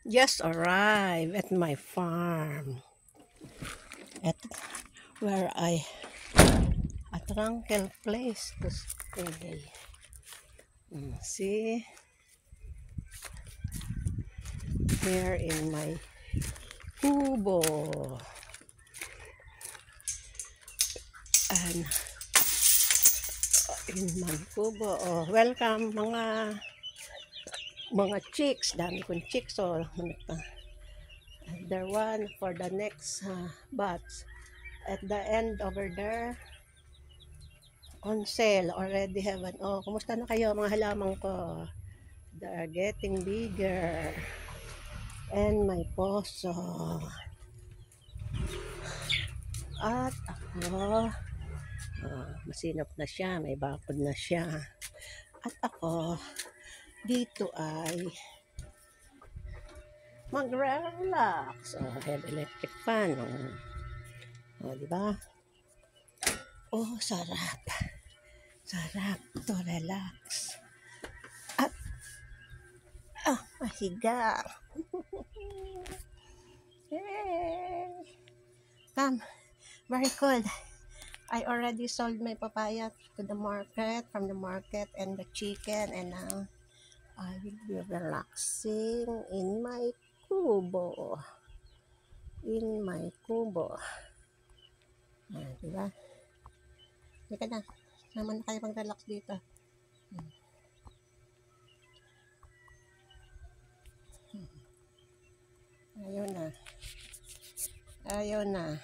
Just arrived at my farm. At where a tranquil place to stay. See, here in my kubo. And in my kubo. Oh, welcome mga chicks. Dami kong chicks. Oh, there one for the next batch. At the end over there, on sale. Already have an, oh, kumusta na kayo mga halaman ko? They're getting bigger. And my poso. At ako, masinop na siya, may bakod na siya. At ako, dito ay mag-relax. Oh, have electric fan. Oh, di ba? Oh, sarap. Sarap to relax. At, mahiga. Yay! Come, very cold. I already sold my papaya to the market, from the market, and the chicken, and now I will be relaxing in my kubo. In my kubo. Diba? Halika na. Naman na kayo mag-relax dito. Ayaw na. Ayaw na.